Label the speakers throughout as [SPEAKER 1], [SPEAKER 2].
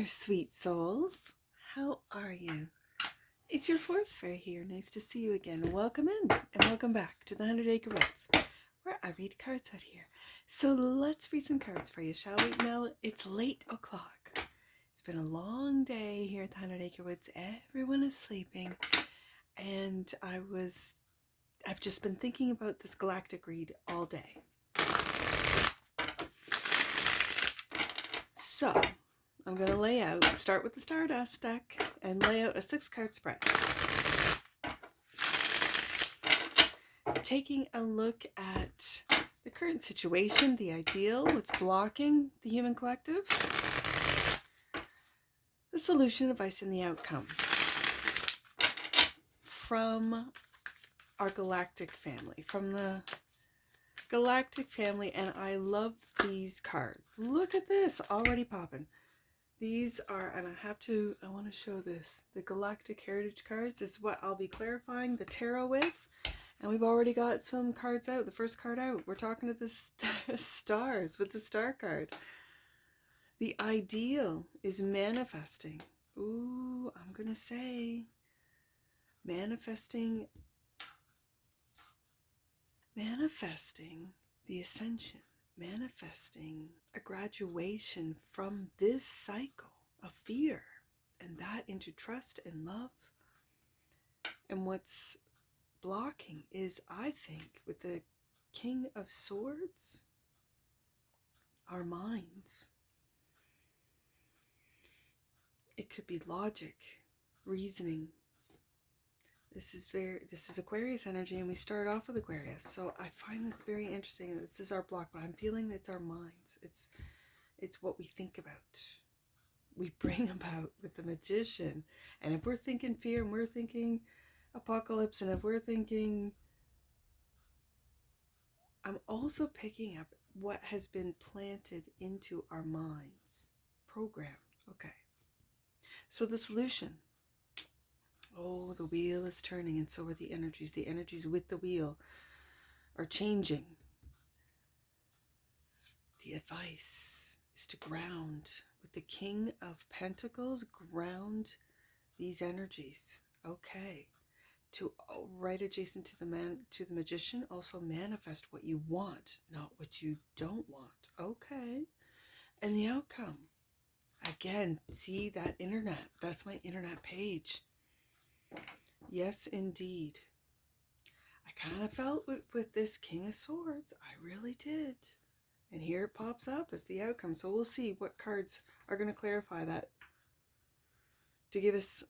[SPEAKER 1] there, sweet souls. How are you? It's your Force Fairy here. Nice to see you again. Welcome in and welcome back to the 100 Acre Woods, where I read cards out here. So let's read some cards for you, shall we? Now, it's late o'clock. It's been a long day here at the 100 Acre Woods. Everyone is sleeping. And I've just been thinking about this Galactic read all day. So, I'm going to start with the Stardust deck, and lay out a 6-card spread. Taking a look at the current situation, the ideal, what's blocking the human collective, the solution, advice, and the outcome from our Galactic family, from the Galactic family. And I love these cards. Look at this, already popping. These are, and I want to show this, the Galactic Heritage cards. This is what I'll be clarifying the tarot with. And we've already got some cards out. The first card out, we're talking to the stars with the star card. The ideal is manifesting. Ooh, I'm going to say manifesting the ascension. Manifesting a graduation from this cycle of fear and that into trust and love. And what's blocking is, I think, with the King of Swords, our minds. It could be logic, reasoning. This is Aquarius energy, and we start off with Aquarius. So I find this very interesting. This is our block, but I'm feeling it's our minds. It's what we think about. We bring about with the Magician. And if we're thinking fear, and we're thinking apocalypse, and if we're thinking, I'm also picking up what has been planted into our minds. Program. Okay. So the solution. Oh, the wheel is turning, and so are the energies. The energies with the wheel are changing. The advice is to ground with the King of Pentacles. Ground these energies. Okay. To right adjacent to the Magician, also manifest what you want, not what you don't want. Okay. And the outcome. Again, see that internet. That's my internet page. Yes, indeed. I kind of felt with this King of Swords. I really did. And here it pops up as the outcome. So we'll see what cards are going to clarify that, to give us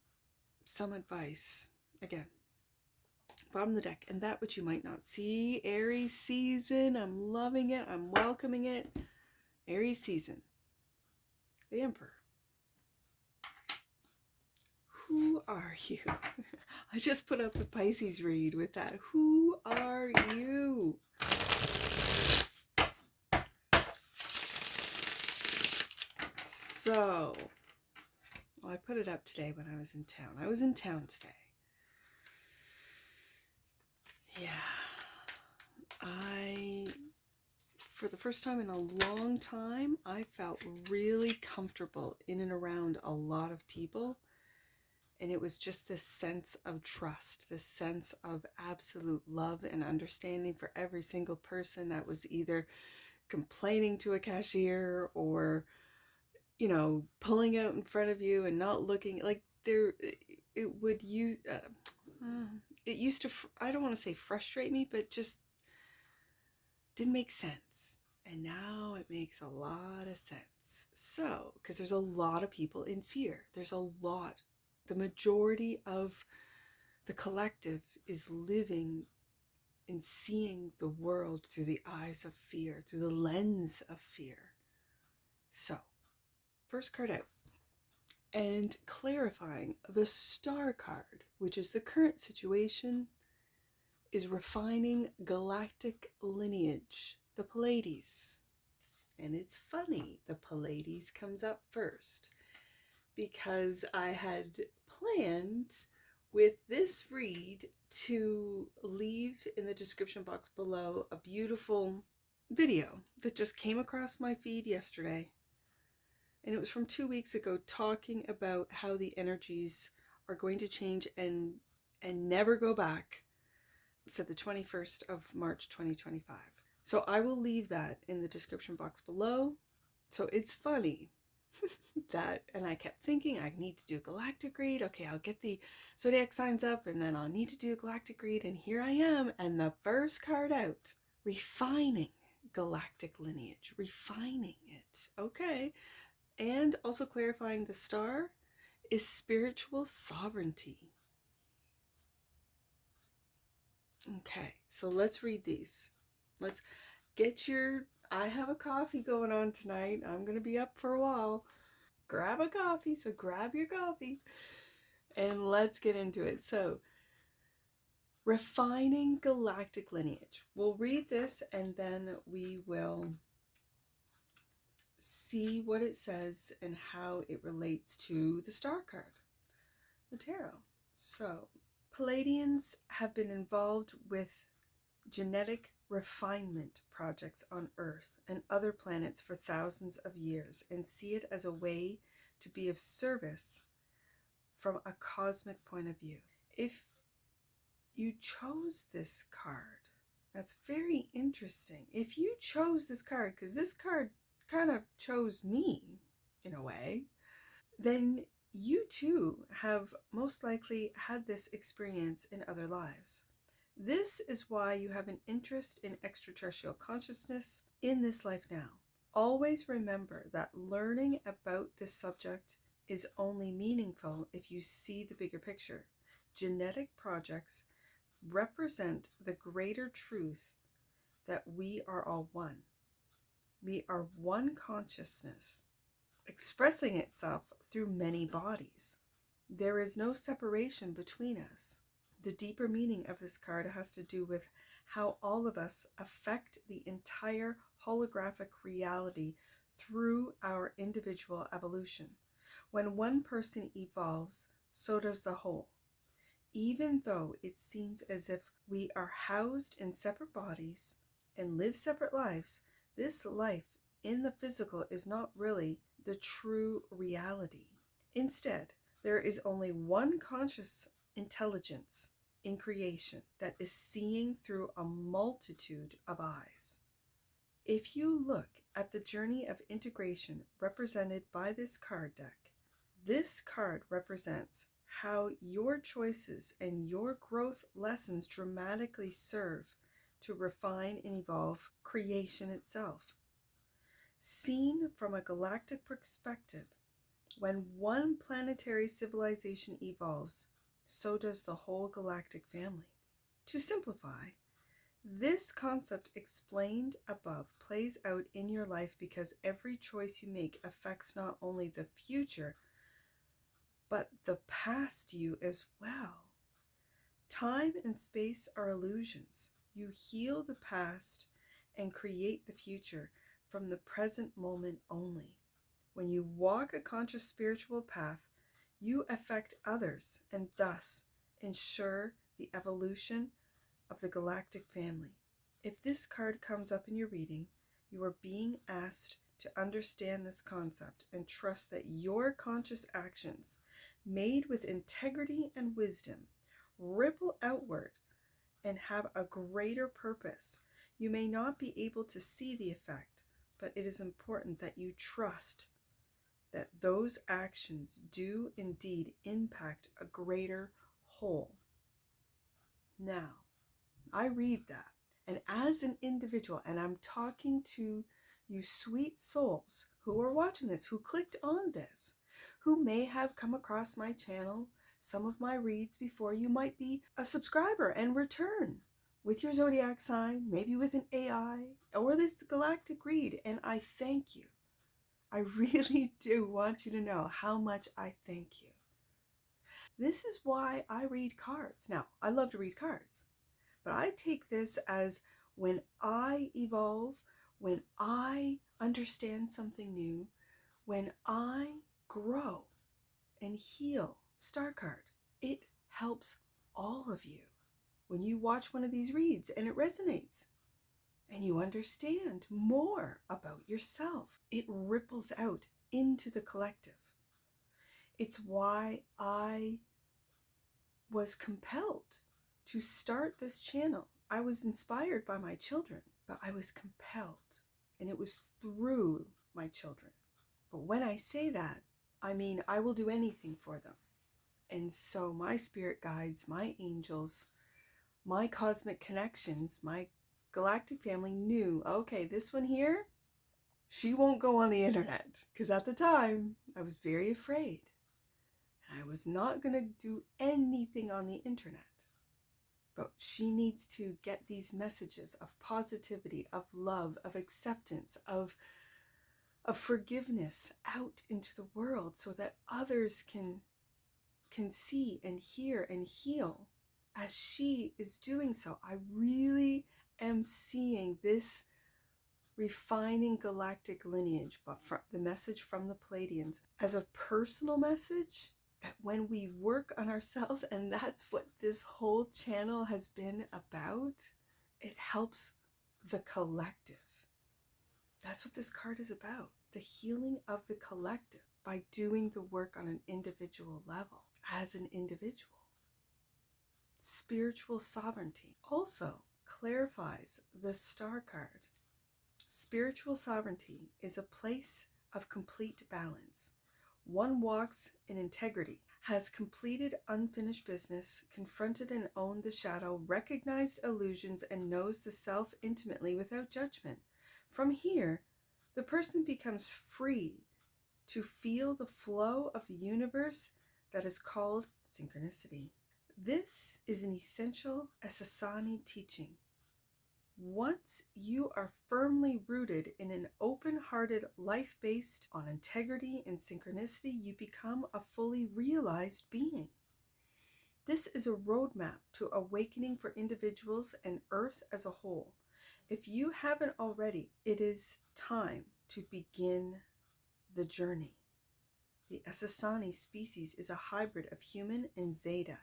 [SPEAKER 1] some advice. Again, bottom of the deck. And that which you might not see. Aries season. I'm loving it. I'm welcoming it. Aries season. The Emperor. Who are you? I just put up the Pisces read with that. Who are you? So, well, I put it up today when I was in town. I was in town today. Yeah. For the first time in a long time, I felt really comfortable in and around a lot of people. And it was just this sense of trust, this sense of absolute love and understanding for every single person that was either complaining to a cashier or, you know, pulling out in front of you and not looking like it used to, I don't want to say frustrate me, but just didn't make sense. And now it makes a lot of sense. So, because there's a lot of people in fear. There's a lot. The majority of the collective is living and seeing the world through the eyes of fear, through the lens of fear. So, first card out. And clarifying, the Star card, which is the current situation, is refining galactic lineage, the Pleiades. And it's funny, the Pleiades comes up first, because I had planned with this read to leave in the description box below a beautiful video that just came across my feed yesterday And it was from 2 weeks ago, talking about how the energies are going to change and never go back. It said the 21st of March 2025. So I will leave that in the description box below. So it's funny that, and I kept thinking I need to do a galactic read. Okay, I'll get the zodiac signs up and then I'll need to do a galactic read. And here I am, and the first card out, refining galactic lineage, refining it. Okay. And also clarifying the star is spiritual sovereignty. Okay, so let's read these. Let's get your, I have a coffee going on tonight. I'm going to be up for a while. Grab a coffee, so grab your coffee and let's get into it. So, refining galactic lineage. We'll read this and then we will see what it says and how it relates to the star card, the tarot. So, Pleiadians have been involved with genetic refinement projects on Earth and other planets for thousands of years and see it as a way to be of service from a cosmic point of view. If you chose this card, that's very interesting. If you chose this card, because this card kind of chose me in a way, then you too have most likely had this experience in other lives. This is why you have an interest in extraterrestrial consciousness in this life now. Always remember that learning about this subject is only meaningful if you see the bigger picture. Genetic projects represent the greater truth that we are all one. We are one consciousness, expressing itself through many bodies. There is no separation between us. The deeper meaning of this card has to do with how all of us affect the entire holographic reality through our individual evolution. When one person evolves, so does the whole. Even though it seems as if we are housed in separate bodies and live separate lives, this life in the physical is not really the true reality. Instead, there is only one conscious intelligence in creation that is seeing through a multitude of eyes. If you look at the journey of integration represented by this card deck, this card represents how your choices and your growth lessons dramatically serve to refine and evolve creation itself. Seen from a galactic perspective, when one planetary civilization evolves, so does the whole galactic family. To simplify, this concept explained above plays out in your life because every choice you make affects not only the future, but the past you as well. Time and space are illusions. You heal the past and create the future from the present moment only. When you walk a conscious spiritual path, you affect others and thus ensure the evolution of the galactic family. If this card comes up in your reading, you are being asked to understand this concept and trust that your conscious actions, made with integrity and wisdom, ripple outward and have a greater purpose. You may not be able to see the effect, but it is important that you trust that those actions do indeed impact a greater whole. Now, I read that, and as an individual, and I'm talking to you sweet souls who are watching this, who clicked on this, who may have come across my channel, some of my reads before. You might be a subscriber and return with your zodiac sign, maybe with an AI, or this galactic read, and I thank you. I really do want you to know how much I thank you. This is why I read cards. Now, I love to read cards, but I take this as when I evolve, when I understand something new, when I grow and heal. Star card. It helps all of you. When you watch one of these reads and it resonates, and you understand more about yourself, it ripples out into the collective. It's why I was compelled to start this channel. I was inspired by my children, but I was compelled, and it was through my children. But when I say that, I mean I will do anything for them. And so my spirit guides, my angels, my cosmic connections, my galactic family knew, okay, this one here, she won't go on the internet. Because at the time, I was very afraid. And I was not going to do anything on the internet. But she needs to get these messages of positivity, of love, of acceptance, of forgiveness out into the world so that others can see and hear and heal as she is doing so. I really am seeing this refining galactic lineage, but from the message from the Pleiadians, as a personal message that when we work on ourselves, and that's what this whole channel has been about, it helps the collective. That's what this card is about, the healing of the collective by doing the work on an individual level, as an individual. Spiritual sovereignty also clarifies the star card. Spiritual sovereignty is a place of complete balance. One walks in integrity, has completed unfinished business, confronted and owned the shadow, recognized illusions, and knows the self intimately without judgment. From here, the person becomes free to feel the flow of the universe that is called synchronicity. This is an essential ESSASSANI teaching. Once you are firmly rooted in an open-hearted life based on integrity and synchronicity, you become a fully realized being. This is a roadmap to awakening for individuals and Earth as a whole. If you haven't already, it is time to begin the journey. The ESSASSANI species is a hybrid of human and ZETA,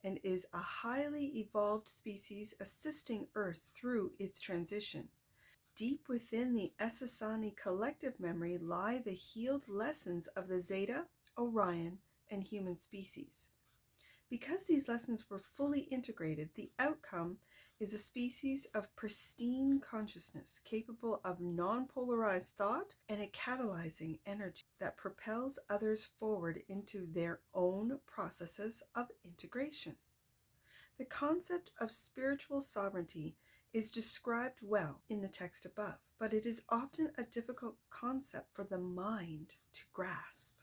[SPEAKER 1] and is a highly evolved species assisting Earth through its transition. Deep within the ESSASSANI collective memory lie the healed lessons of the ZETA, ORION, and human species. Because these lessons were fully integrated, the outcome is a species of pristine consciousness capable of non-polarized thought and a catalyzing energy that propels others forward into their own processes of integration. The concept of spiritual sovereignty is described well in the text above, but it is often a difficult concept for the mind to grasp.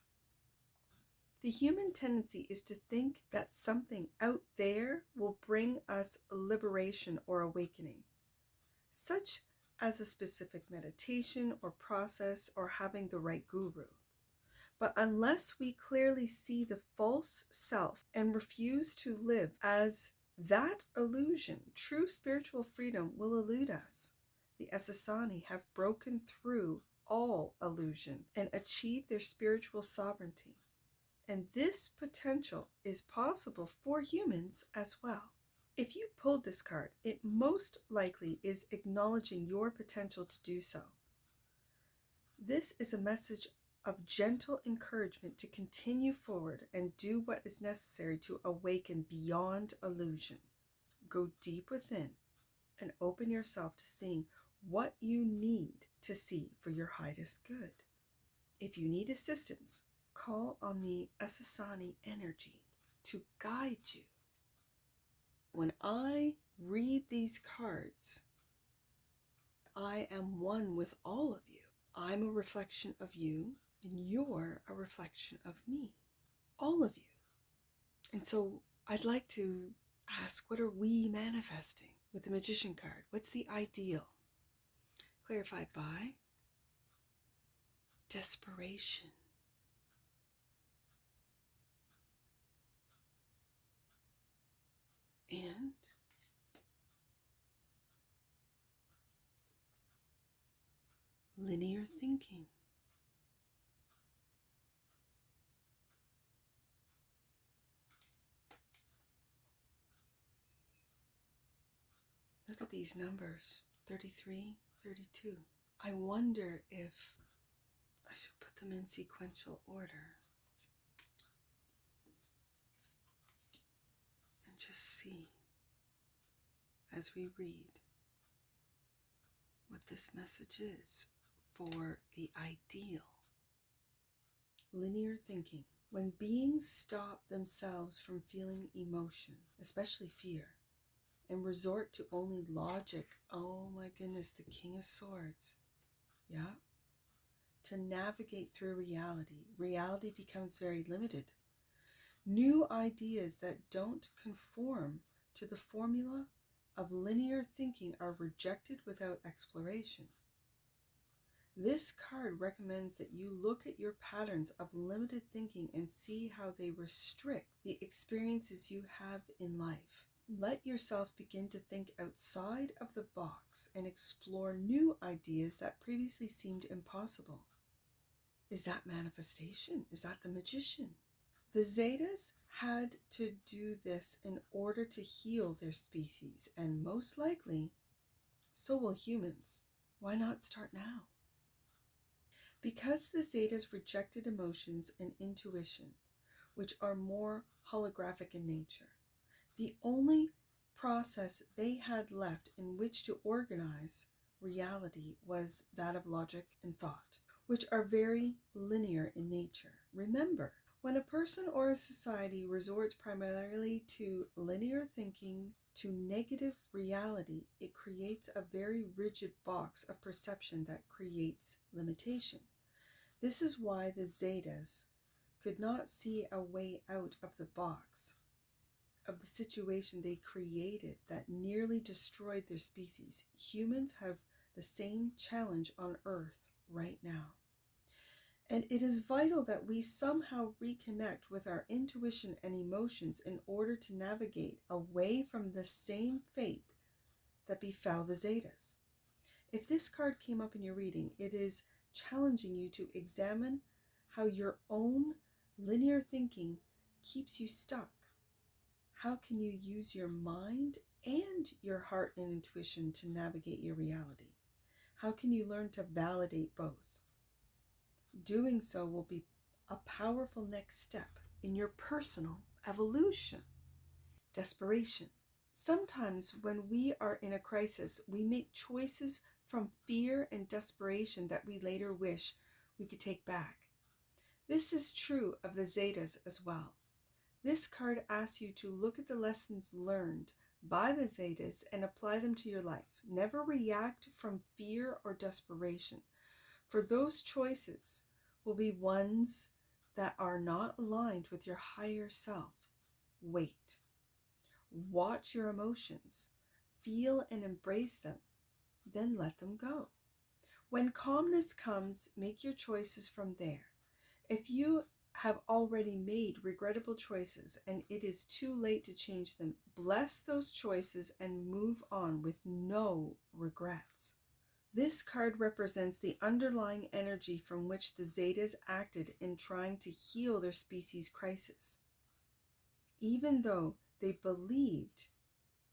[SPEAKER 1] The human tendency is to think that something out there will bring us liberation or awakening, such as a specific meditation or process or having the right guru. But unless we clearly see the false self and refuse to live as that illusion, true spiritual freedom will elude us. The ESSASSANI have broken through all illusion and achieved their spiritual sovereignty. And this potential is possible for humans as well. If you pulled this card, it most likely is acknowledging your potential to do so. This is a message of gentle encouragement to continue forward and do what is necessary to awaken beyond illusion. Go deep within and open yourself to seeing what you need to see for your highest good. If you need assistance, call on the ESSASSANI energy to guide you. When I read these cards, I am one with all of you. I'm a reflection of you, and you're a reflection of me. All of you. And so I'd like to ask, what are we manifesting with the Magician card? What's the ideal? Clarified by Desperation. And linear thinking. Look at these numbers, 33, 32. I wonder if I should put them in sequential order and just see as we read what this message is for the ideal. Linear thinking. When beings stop themselves from feeling emotion, especially fear, and resort to only logic, oh my goodness, the King of Swords, yeah, to navigate through reality, reality becomes very limited. New ideas that don't conform to the formula of linear thinking are rejected without exploration. This card recommends that you look at your patterns of limited thinking and see how they restrict the experiences you have in life. Let yourself begin to think outside of the box and explore new ideas that previously seemed impossible. Is that manifestation? Is that the magician? The Zetas had to do this in order to heal their species, and most likely, so will humans. Why not start now? Because the Zetas rejected emotions and intuition, which are more holographic in nature, the only process they had left in which to organize reality was that of logic and thought, which are very linear in nature. Remember, when a person or a society resorts primarily to linear thinking, to negative reality, it creates a very rigid box of perception that creates limitation. This is why the Zetas could not see a way out of the box of the situation they created that nearly destroyed their species. Humans have the same challenge on Earth right now. And it is vital that we somehow reconnect with our intuition and emotions in order to navigate away from the same fate that befell the Zetas. If this card came up in your reading, it is challenging you to examine how your own linear thinking keeps you stuck. How can you use your mind and your heart and intuition to navigate your reality? How can you learn to validate both? Doing so will be a powerful next step in your personal evolution. Desperation. Sometimes when we are in a crisis, we make choices from fear and desperation that we later wish we could take back. This is true of the Zetas as well. This card asks you to look at the lessons learned by the Zetas and apply them to your life. Never react from fear or desperation, for those choices will be ones that are not aligned with your higher self. Wait. Watch your emotions. Feel and embrace them. Then let them go. When calmness comes, make your choices from there. If you have already made regrettable choices and it is too late to change them, bless those choices and move on with no regrets. This card represents the underlying energy from which the Zetas acted in trying to heal their species' crisis. Even though they believed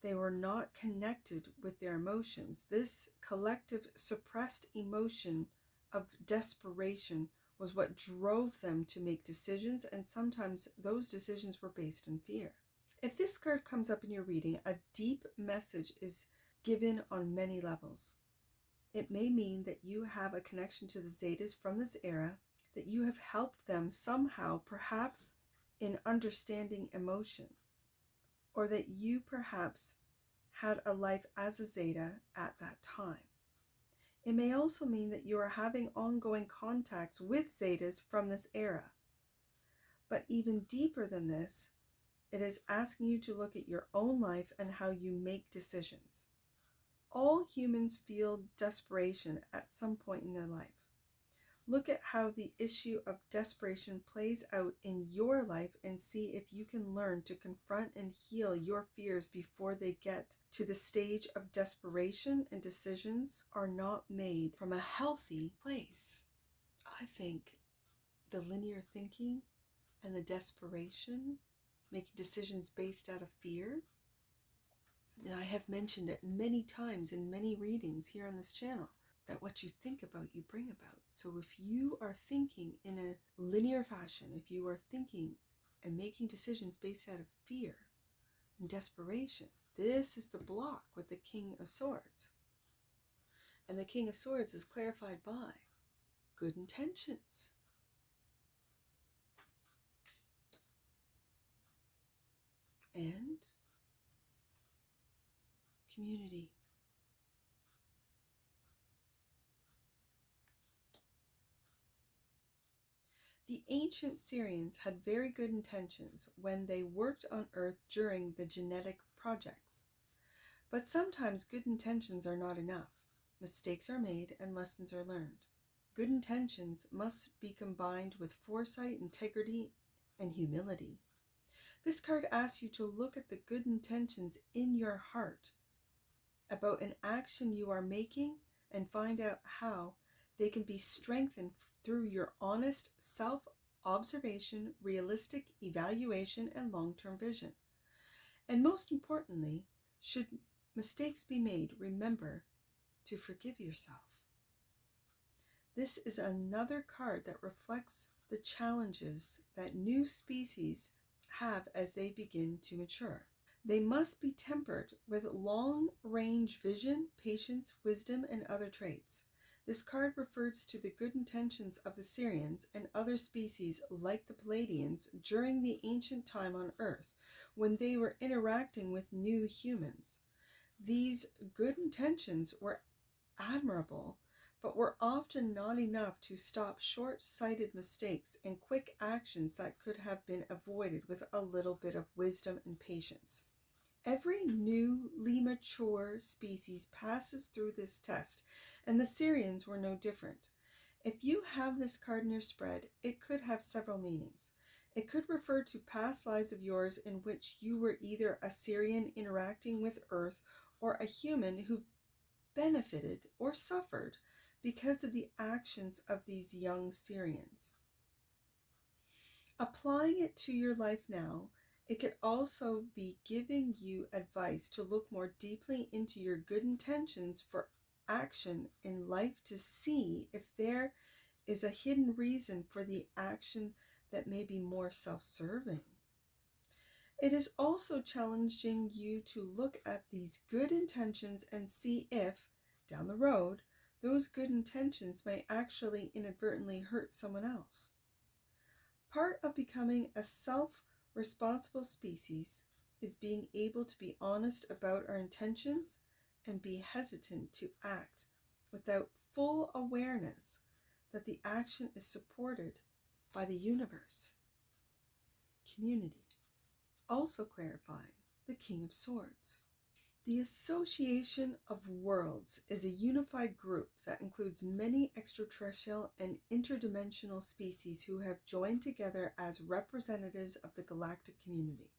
[SPEAKER 1] they were not connected with their emotions, this collective suppressed emotion of desperation was what drove them to make decisions, and sometimes those decisions were based in fear. If this card comes up in your reading, a deep message is given on many levels. It may mean that you have a connection to the Zetas from this era, that you have helped them somehow, perhaps in understanding emotion, or that you perhaps had a life as a Zeta at that time. It may also mean that you are having ongoing contacts with Zetas from this era. But even deeper than this, it is asking you to look at your own life and how you make decisions. All humans feel desperation at some point in their life. Look at how the issue of desperation plays out in your life and see if you can learn to confront and heal your fears before they get to the stage of desperation and decisions are not made from a healthy place. I think the linear thinking and the desperation, making decisions based out of fear, and I have mentioned it many times in many readings here on this channel. that what you think about, you bring about. So if you are thinking in a linear fashion, if you are thinking and making decisions based out of fear and desperation, this is the block with the King of Swords. And the King of Swords is clarified by good intentions. And community. The ancient Syrians had very good intentions when they worked on Earth during the genetic projects. But sometimes good intentions are not enough. Mistakes are made and lessons are learned. Good intentions must be combined with foresight, integrity, and humility. This card asks you to look at the good intentions in your heart about an action you are making and find out how they can be strengthened through your honest self-observation, realistic evaluation, and long-term vision. And most importantly, should mistakes be made, remember to forgive yourself. This is another card that reflects the challenges that new species have as they begin to mature. They must be tempered with long-range vision, patience, wisdom, and other traits. This card refers to the good intentions of the Syrians and other species like the Pleiadians during the ancient time on Earth, when they were interacting with new humans. These good intentions were admirable, but were often not enough to stop short-sighted mistakes and quick actions that could have been avoided with a little bit of wisdom and patience. Every newly mature species passes through this test, and the Syrians were no different. If you have this card in your spread, it could have several meanings. It could refer to past lives of yours in which you were either a Syrian interacting with Earth or a human who benefited or suffered because of the actions of these young Syrians. Applying it to your life now, it could also be giving you advice to look more deeply into your good intentions for action in life to see if there is a hidden reason for the action that may be more self-serving. It is also challenging you to look at these good intentions and see if, down the road, those good intentions may actually inadvertently hurt someone else. Part of becoming a self-responsible species is being able to be honest about our intentions and be hesitant to act without full awareness that the action is supported by the universe. Community. Also clarifying the King of Swords. The Association of Worlds is a unified group that includes many extraterrestrial and interdimensional species who have joined together as representatives of the galactic community.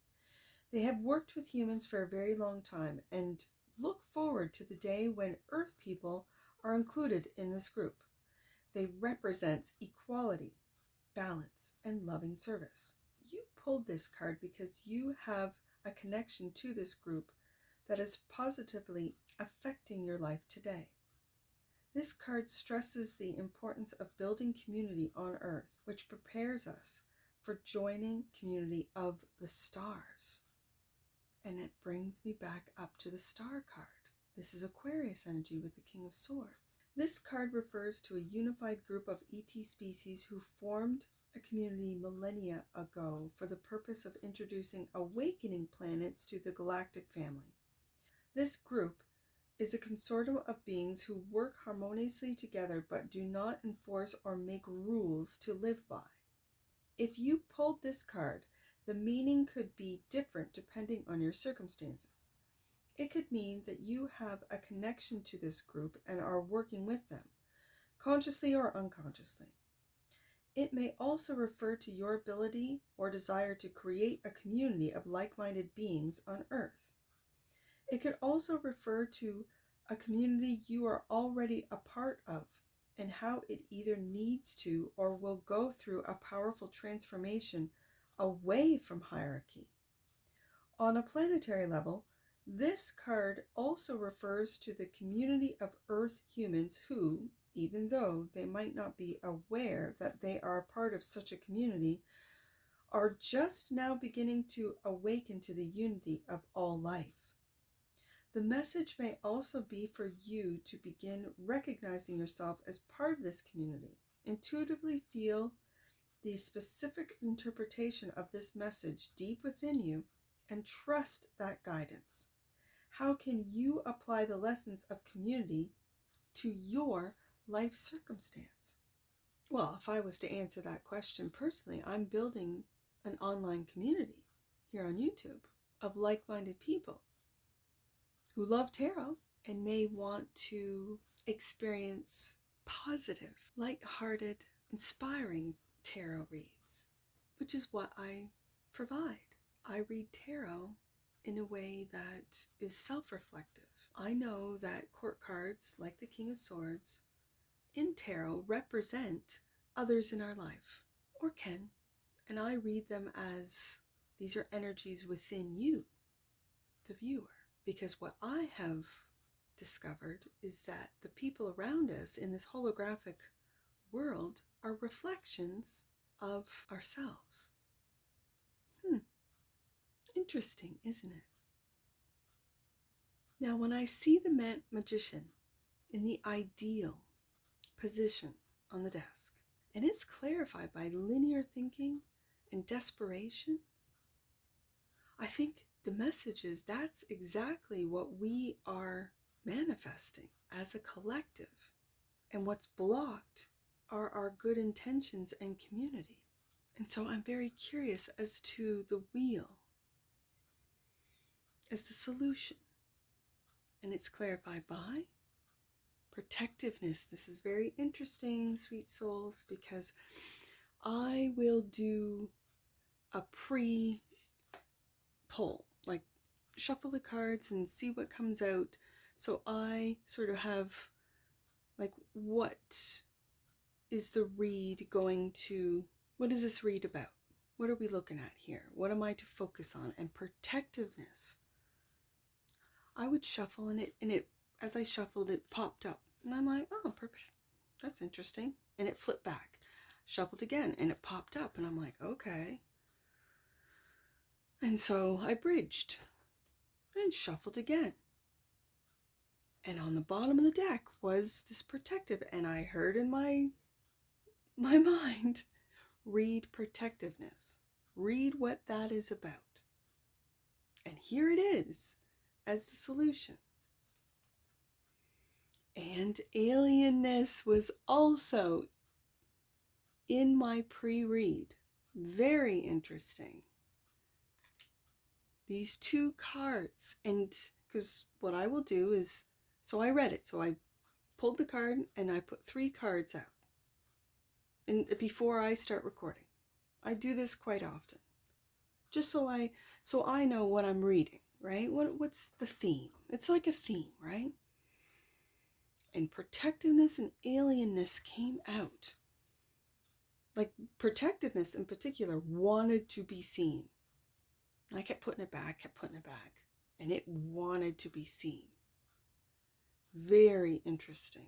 [SPEAKER 1] They have worked with humans for a very long time and look forward to the day when Earth people are included in this group. They represent equality, balance, and loving service. You pulled this card because you have a connection to this group that is positively affecting your life today. This card stresses the importance of building community on Earth, which prepares us for joining community of the stars. And it brings me back up to the star card. This is Aquarius energy with the King of Swords. This card refers to a unified group of ET species who formed a community millennia ago for the purpose of introducing awakening planets to the galactic family. This group is a consortium of beings who work harmoniously together but do not enforce or make rules to live by. If you pulled this card, the meaning could be different depending on your circumstances. It could mean that you have a connection to this group and are working with them, consciously or unconsciously. It may also refer to your ability or desire to create a community of like-minded beings on Earth. It could also refer to a community you are already a part of and how it either needs to or will go through a powerful transformation away from hierarchy. On a planetary level, This card also refers to the community of Earth humans who, even though they might not be aware that they are a part of such a community, are just now beginning to awaken to the unity of all life. The message may also be for you to begin recognizing yourself as part of this community. Intuitively feel the specific interpretation of this message deep within you and trust that guidance. How can you apply the lessons of community to your life circumstance? Well, if I was to answer that question personally, I'm building an online community here on YouTube of like-minded people who love tarot and may want to experience positive, light-hearted, inspiring tarot reads, which is what I provide. I read tarot in a way that is self-reflective. I know that court cards, like the King of Swords, in tarot represent others in our life, or can, and I read them as these are energies within you, the viewer, because what I have discovered is that the people around us in this holographic world are reflections of ourselves. Interesting, isn't it? Now, when I see the magician in the ideal position on the desk, and it's clarified by linear thinking and desperation, I think the message is that's exactly what we are manifesting as a collective. And what's blocked are our good intentions and community. And so I'm very curious as to the wheel as the solution. And it's clarified by protectiveness. This is very interesting, sweet souls, because I will do a pre-pull, like shuffle the cards and see what comes out. So I sort of have, like, what is the read going to, what is this read about? What are we looking at here? What am I to focus on? And protectiveness. I would shuffle and it as I shuffled, it popped up. And I'm like, oh, that's interesting. And it flipped back. Shuffled again and it popped up. And I'm like, okay. And so I bridged and shuffled again. And on the bottom of the deck was this protective. And I heard in my mind, read protectiveness. Read what that is about. And here it is as the solution. And alienness was also in my pre-read. Very interesting. These two cards, and because what I will do is, so I read it, so I pulled the card and I put 3 cards out. And before I start recording, I do this quite often, just so I know what I'm reading, right? What's the theme? It's like a theme, right? And protectiveness and alienness came out. Like protectiveness in particular wanted to be seen. I kept putting it back, and it wanted to be seen. Very interesting.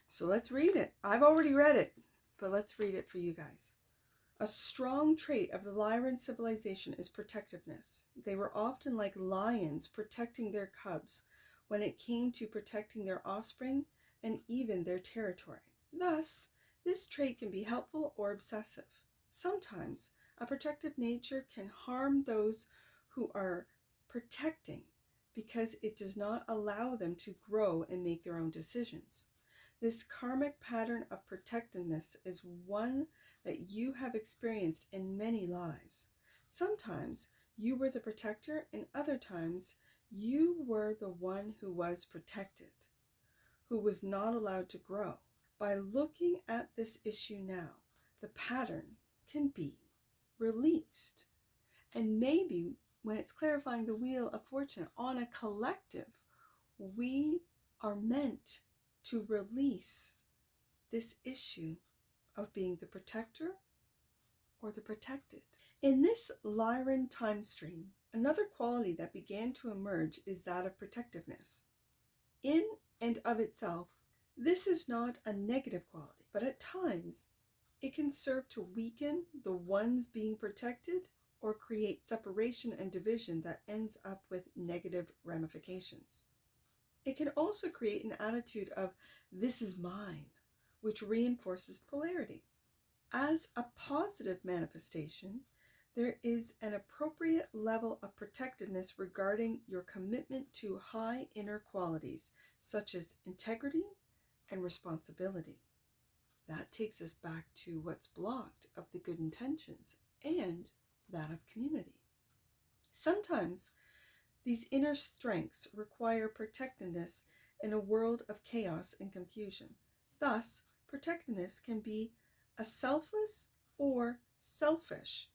[SPEAKER 1] So let's read it. I've already read it, but let's read it for you guys. A strong trait of the Lyran civilization is protectiveness. They were often like lions protecting their cubs when it came to protecting their offspring and even their territory. Thus, this trait can be helpful or obsessive. Sometimes, a protective nature can harm those who are protecting because it does not allow them to grow and make their own decisions. This karmic pattern of protectiveness is one that you have experienced in many lives. Sometimes you were the protector, and other times you were the one who was protected, who was not allowed to grow. By looking at this issue now, the pattern can be released. And maybe when it's clarifying the Wheel of Fortune on a collective, we are meant to release this issue of being the protector or the protected. In this Lyran time stream, Another quality that began to emerge is that of protectiveness. In and of itself, this is not a negative quality, but at times it can serve to weaken the ones being protected or create separation and division that ends up with negative ramifications. It can also create an attitude of "this is mine," which reinforces polarity. As a positive manifestation, there is an appropriate level of protectiveness regarding your commitment to high inner qualities, such as integrity and responsibility. That takes us back to what's blocked of the good intentions and that of community. Sometimes these inner strengths require protectiveness in a world of chaos and confusion. Thus, protectiveness can be a selfless or selfish,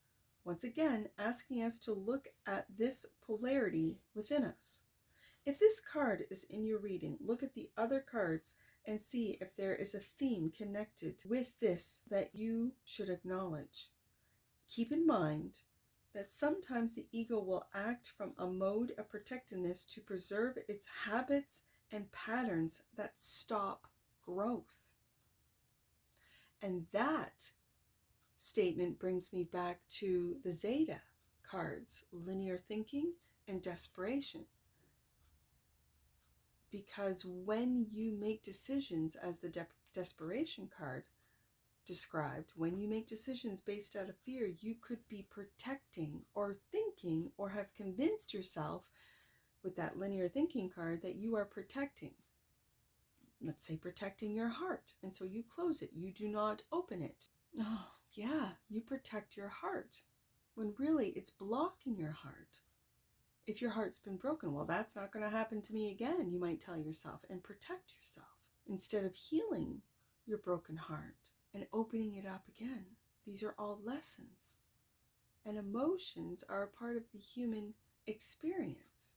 [SPEAKER 1] once again asking us to look at this polarity within us. If this card is in your reading, look at the other cards and see if there is a theme connected with this that you should acknowledge. Keep in mind that sometimes the ego will act from a mode of protectiveness to preserve its habits and patterns that stop growth. And that statement brings me back to the ZETA cards, linear thinking and desperation. Because when you make decisions, as the desperation card described, when you make decisions based out of fear, you could be protecting or thinking or have convinced yourself with that linear thinking card that you are protecting. Let's say protecting your heart. And so you close it. You do not open it. Oh, yeah, you protect your heart when really it's blocking your heart. If your heart's been broken, well, that's not going to happen to me again, you might tell yourself, and protect yourself instead of healing your broken heart and opening it up again. These are all lessons. And emotions are a part of the human experience.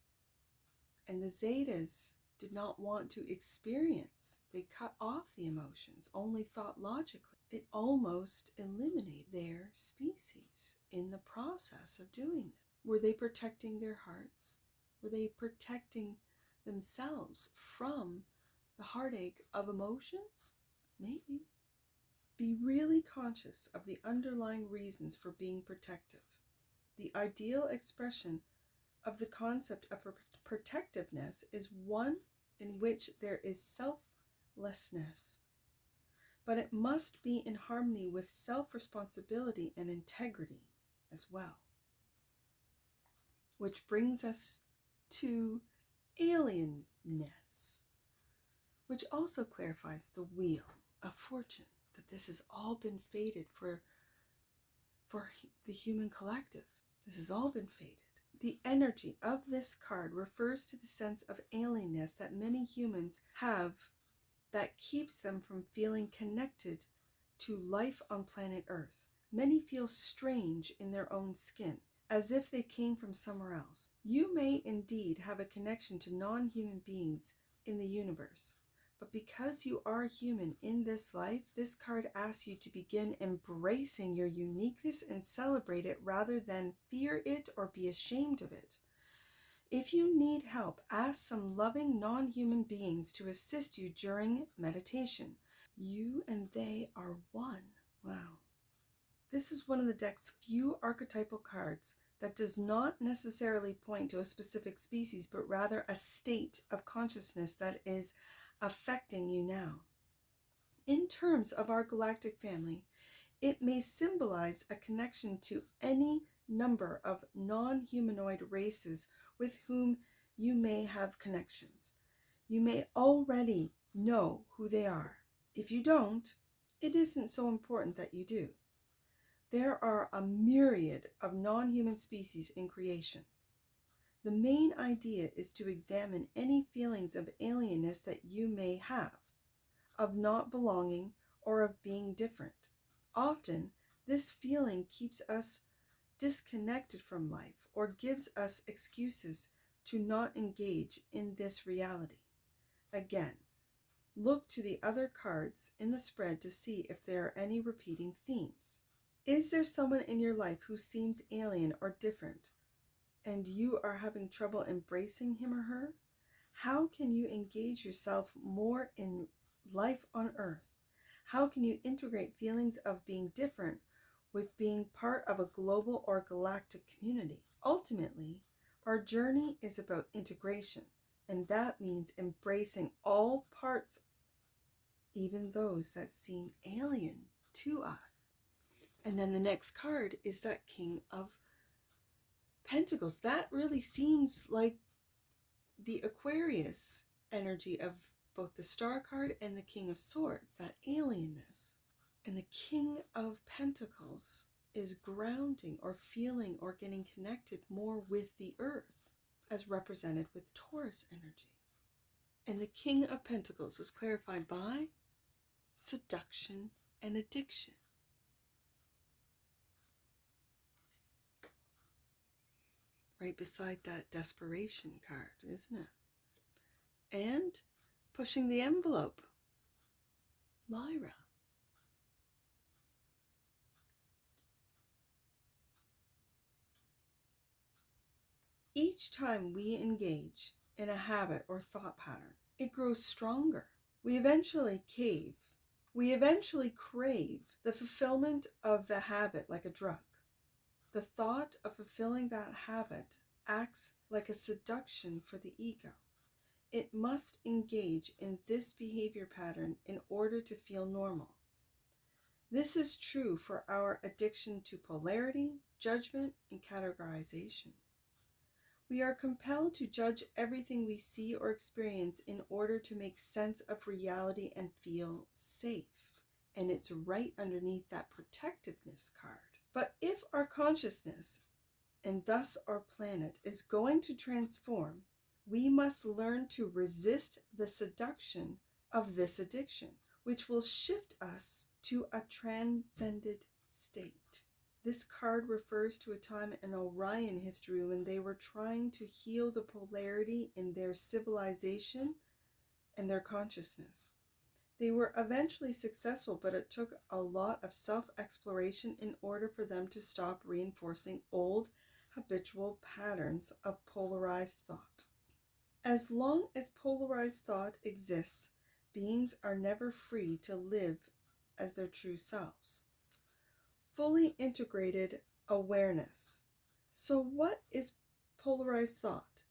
[SPEAKER 1] And the Zetas did not want to experience. They cut off the emotions, only thought logically. It almost eliminated their species in the process of doing it. Were they protecting their hearts? Were they protecting themselves from the heartache of emotions? Maybe. Be really conscious of the underlying reasons for being protective. The ideal expression of the concept of protectiveness is one in which there is selflessness, but it must be in harmony with self-responsibility and integrity as well. Which brings us to alienness, which also clarifies the wheel of fortune, that this has all been fated for the human collective. This has all been fated. The energy of this card refers to the sense of alienness that many humans have that keeps them from feeling connected to life on planet Earth. Many feel strange in their own skin, as if they came from somewhere else. You may indeed have a connection to non-human beings in the universe, but because you are human in this life, this card asks you to begin embracing your uniqueness and celebrate it rather than fear it or be ashamed of it. If you need help, ask some loving non-human beings to assist you during meditation. You and they are one. Wow. This is one of the deck's few archetypal cards that does not necessarily point to a specific species, but rather a state of consciousness that is affecting you now. In terms of our galactic family, it may symbolize a connection to any number of non-humanoid races with whom you may have connections. You may already know who they are. If you don't, it isn't so important that you do. There are a myriad of non-human species in creation. The main idea is to examine any feelings of alienness that you may have, of not belonging or of being different. Often, this feeling keeps us disconnected from life or gives us excuses to not engage in this reality. Again, look to the other cards in the spread to see if there are any repeating themes. Is there someone in your life who seems alien or different and you are having trouble embracing him or her, how can you engage yourself more in life on Earth? How can you integrate feelings of being different with being part of a global or galactic community? Ultimately, our journey is about integration, and that means embracing all parts, even those that seem alien to us. And then the next card is that King of Pentacles. That really seems like the Aquarius energy of both the Star card and the King of Swords, that alienness. And the King of Pentacles is grounding or feeling or getting connected more with the earth, as represented with Taurus energy. And the King of Pentacles is clarified by seduction and addiction. Right beside that Desperation card, isn't it? And pushing the envelope, LYRA. Each time we engage in a habit or thought pattern, it grows stronger. We eventually cave. We eventually crave the fulfillment of the habit like a drug. The thought of fulfilling that habit acts like a seduction for the ego. It must engage in this behavior pattern in order to feel normal. This is true for our addiction to polarity, judgment, and categorization. We are compelled to judge everything we see or experience in order to make sense of reality and feel safe. And it's right underneath that protectiveness card. But if our consciousness, and thus our planet, is going to transform, we must learn to resist the seduction of this addiction, which will shift us to a transcended state. This card refers to a time in Orion history when they were trying to heal the polarity in their civilization and their consciousness. They were eventually successful, but it took a lot of self-exploration in order for them to stop reinforcing old habitual patterns of polarized thought. As long as polarized thought exists, beings are never free to live as their true selves. Fully integrated awareness. So what is polarized thought?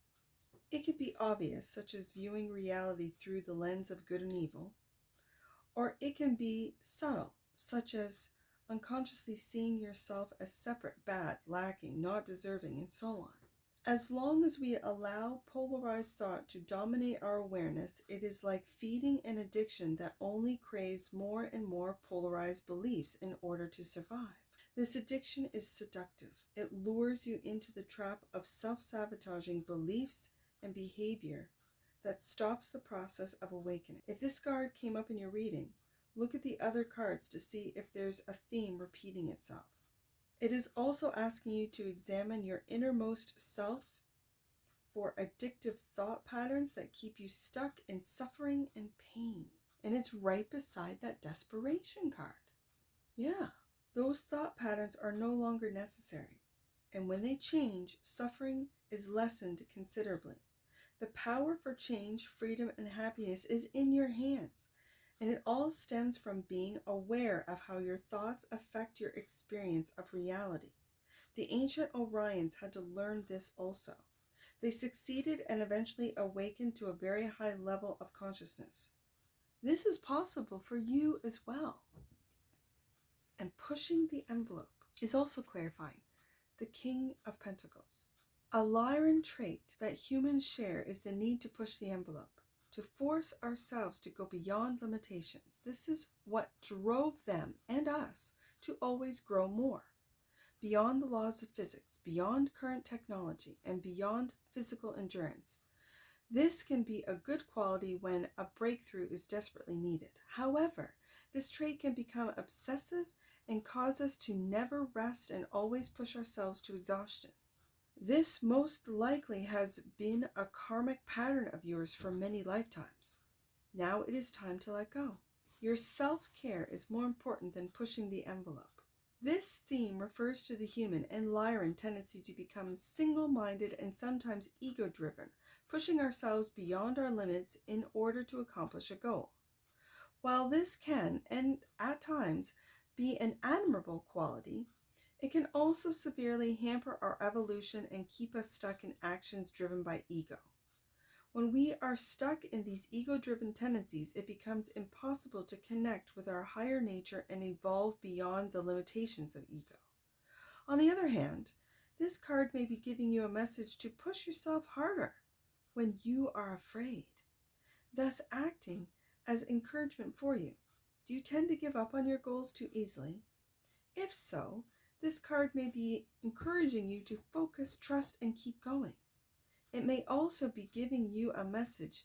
[SPEAKER 1] It can be obvious, such as viewing reality through the lens of good and evil, or it can be subtle, such as unconsciously seeing yourself as separate, bad, lacking, not deserving, and so on. As long as we allow polarized thought to dominate our awareness, it is like feeding an addiction that only craves more and more polarized beliefs in order to survive. This addiction is seductive. It lures you into the trap of self-sabotaging beliefs and behavior that stops the process of awakening. If this card came up in your reading, look at the other cards to see if there's a theme repeating itself. It is also asking you to examine your innermost self for addictive thought patterns that keep you stuck in suffering and pain. And it's right beside that Desperation card. Yeah, those thought patterns are no longer necessary. And when they change, suffering is lessened considerably. The power for change, freedom, and happiness is in your hands. And it all stems from being aware of how your thoughts affect your experience of reality. The ancient Orions had to learn this also. They succeeded and eventually awakened to a very high level of consciousness. This is possible for you as well. And pushing the envelope is also clarifying. The King of Pentacles. A Lyran trait that humans share is the need to push the envelope, to force ourselves to go beyond limitations. This is what drove them and us to always grow more, beyond the laws of physics, beyond current technology, and beyond physical endurance. This can be a good quality when a breakthrough is desperately needed. However, this trait can become obsessive and cause us to never rest and always push ourselves to exhaustion. This most likely has been a karmic pattern of yours for many lifetimes. Now it is time to let go. Your self-care is more important than pushing the envelope. This theme refers to the human and LYRAN tendency to become single-minded and sometimes ego-driven, pushing ourselves beyond our limits in order to accomplish a goal. While this can, and at times, be an admirable quality, it can also severely hamper our evolution and keep us stuck in actions driven by ego. When we are stuck in these ego-driven tendencies, it becomes impossible to connect with our higher nature and evolve beyond the limitations of ego. On the other hand, this card may be giving you a message to push yourself harder when you are afraid, thus acting as encouragement for you. Do you tend to give up on your goals too easily? If so, this card may be encouraging you to focus, trust, and keep going. It may also be giving you a message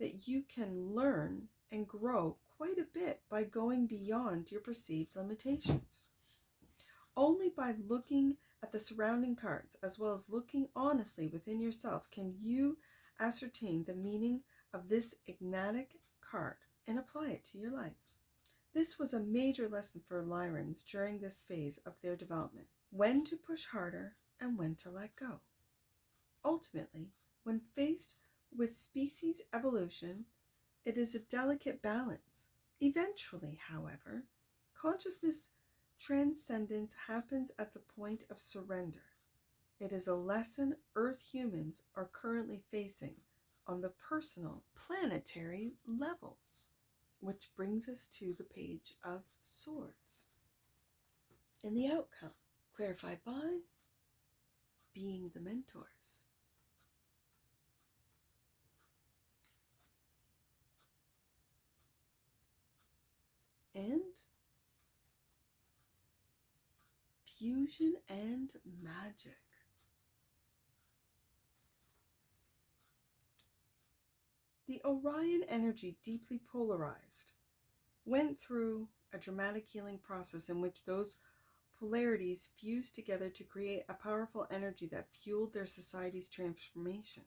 [SPEAKER 1] that you can learn and grow quite a bit by going beyond your perceived limitations. Only by looking at the surrounding cards, as well as looking honestly within yourself, can you ascertain the meaning of this enigmatic card and apply it to your life. This was a major lesson for Lyrans during this phase of their development: when to push harder and when to let go. Ultimately, when faced with species evolution, it is a delicate balance. Eventually, however, consciousness transcendence happens at the point of surrender. It is a lesson Earth humans are currently facing on the personal, planetary levels. Which brings us to the Page of Swords. And the outcome, clarified by being the mentors. And fusion and magic. The Orion energy, deeply polarized, went through a dramatic healing process in which those polarities fused together to create a powerful energy that fueled their society's transformation.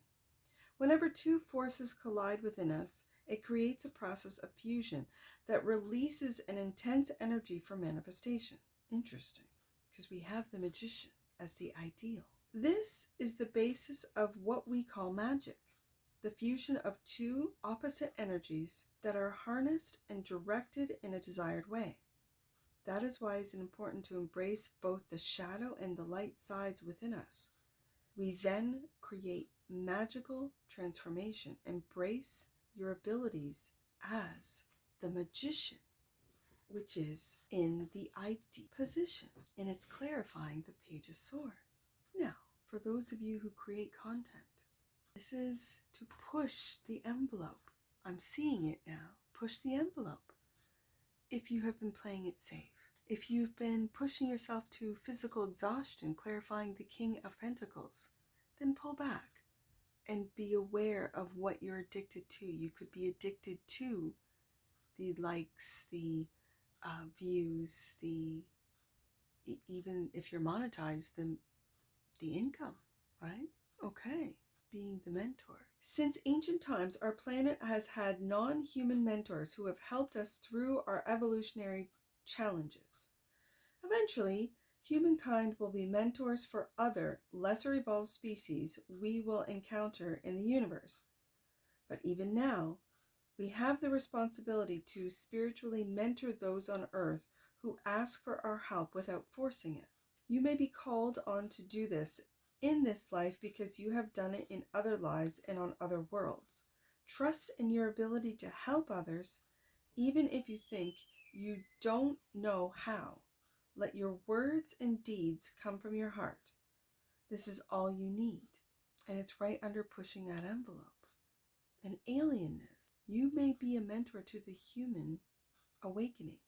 [SPEAKER 1] Whenever two forces collide within us, it creates a process of fusion that releases an intense energy for manifestation. Interesting, because we have the magician as the ideal. This is the basis of what we call magic, the fusion of two opposite energies that are harnessed and directed in a desired way. That is why it's important to embrace both the shadow and the light sides within us. We then create magical transformation. Embrace your abilities as the magician, which is in the ID position, and it's clarifying the Page of Swords. Now, for those of you who create content, this is to push the envelope. I'm seeing it now. Push the envelope. If you have been playing it safe, if you've been pushing yourself to physical exhaustion, clarifying the King of Pentacles, then pull back and be aware of what you're addicted to. You could be addicted to the likes, the views, even if you're monetized, the income, right? Okay, being the mentor. Since ancient times, our planet has had non-human mentors who have helped us through our evolutionary challenges. Eventually, humankind will be mentors for other, lesser evolved species we will encounter in the universe. But even now, we have the responsibility to spiritually mentor those on Earth who ask for our help without forcing it. You may be called on to do this in this life because you have done it in other lives and on other worlds. Trust in your ability to help others, even if you think you don't know how. Let your words and deeds come from your heart. This is all you need, and it's right under pushing that envelope. And alienness. You may be a mentor to the human awakening,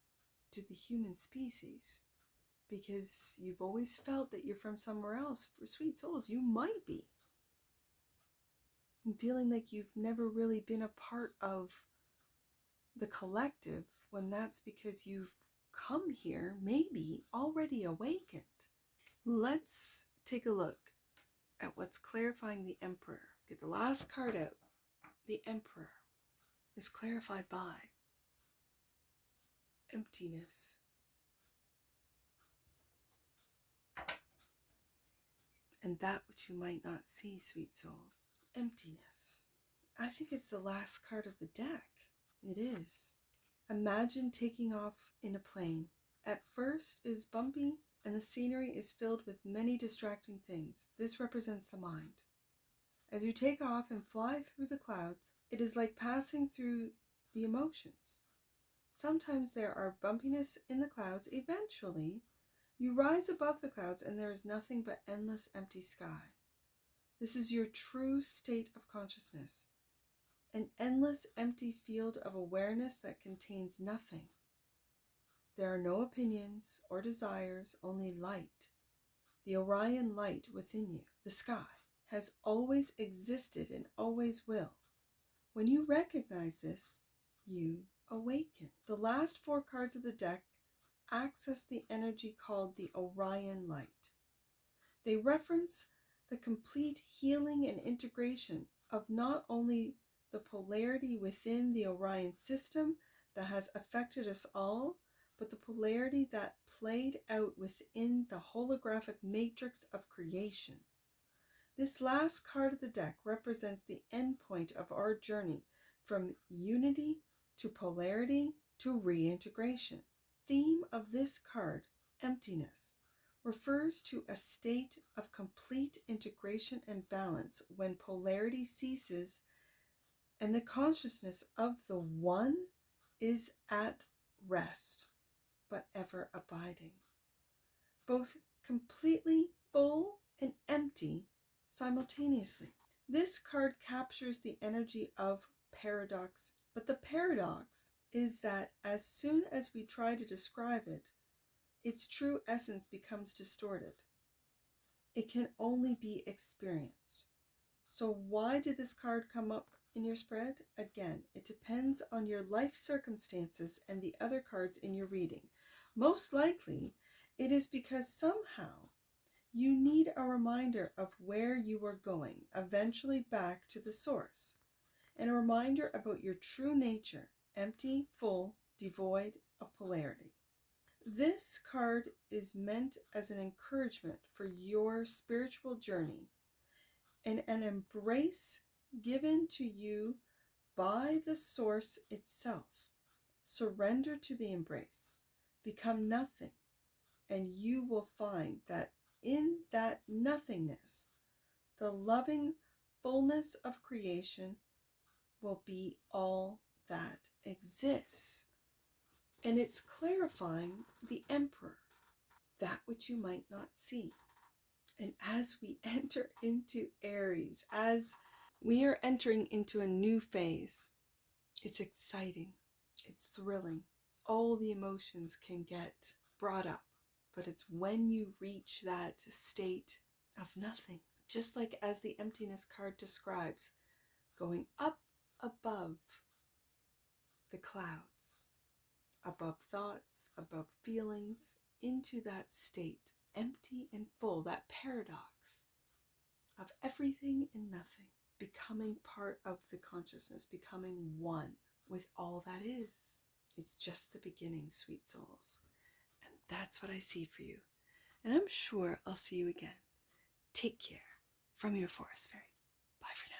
[SPEAKER 1] to the human species, because you've always felt that you're from somewhere else. For sweet souls, you might be. And feeling like you've never really been a part of the collective, when that's because you've come here, maybe already awakened. Let's take a look at what's clarifying the Emperor. Get the last card out. The Emperor is clarified by emptiness. And that which you might not see, sweet souls. Emptiness. I think it's the last card of the deck. It is. Imagine taking off in a plane. At first it is bumpy and the scenery is filled with many distracting things. This represents the mind. As you take off and fly through the clouds, it is like passing through the emotions. Sometimes there are bumpiness in the clouds. Eventually, you rise above the clouds and there is nothing but endless empty sky. This is your true state of consciousness, an endless empty field of awareness that contains nothing. There are no opinions or desires, only light. The Orion light within you, the sky, has always existed and always will. When you recognize this, you awaken. The last 4 cards of the deck access the energy called the Orion light. They reference the complete healing and integration of not only the polarity within the Orion system that has affected us all, but the polarity that played out within the holographic matrix of creation. This last card of the deck represents the end point of our journey from unity to polarity to reintegration. Theme of this card, emptiness, refers to a state of complete integration and balance when polarity ceases and the consciousness of the one is at rest, but ever abiding. Both completely full and empty simultaneously. This card captures the energy of paradox, but the paradox is that as soon as we try to describe it, its true essence becomes distorted. It can only be experienced. So why did this card come up in your spread? Again, it depends on your life circumstances and the other cards in your reading. Most likely, it is because somehow you need a reminder of where you are going, eventually back to the source, and a reminder about your true nature, empty, full, devoid of polarity. This card is meant as an encouragement for your spiritual journey and an embrace given to you by the source itself. Surrender to the embrace, become nothing, and you will find that in that nothingness, the loving fullness of creation will be all that exists. And it's clarifying the Emperor, that which you might not see. And as we enter into Aries, as we are entering into a new phase, it's exciting, it's thrilling. All the emotions can get brought up, but it's when you reach that state of nothing, just like as the emptiness card describes, going up above the clouds, above thoughts, above feelings, into that state, empty and full, that paradox of everything and nothing, becoming part of the consciousness, becoming one with all that is. It's just the beginning, sweet souls. And that's what I see for you. And I'm sure I'll see you again. Take care from your forest fairy. Bye for now.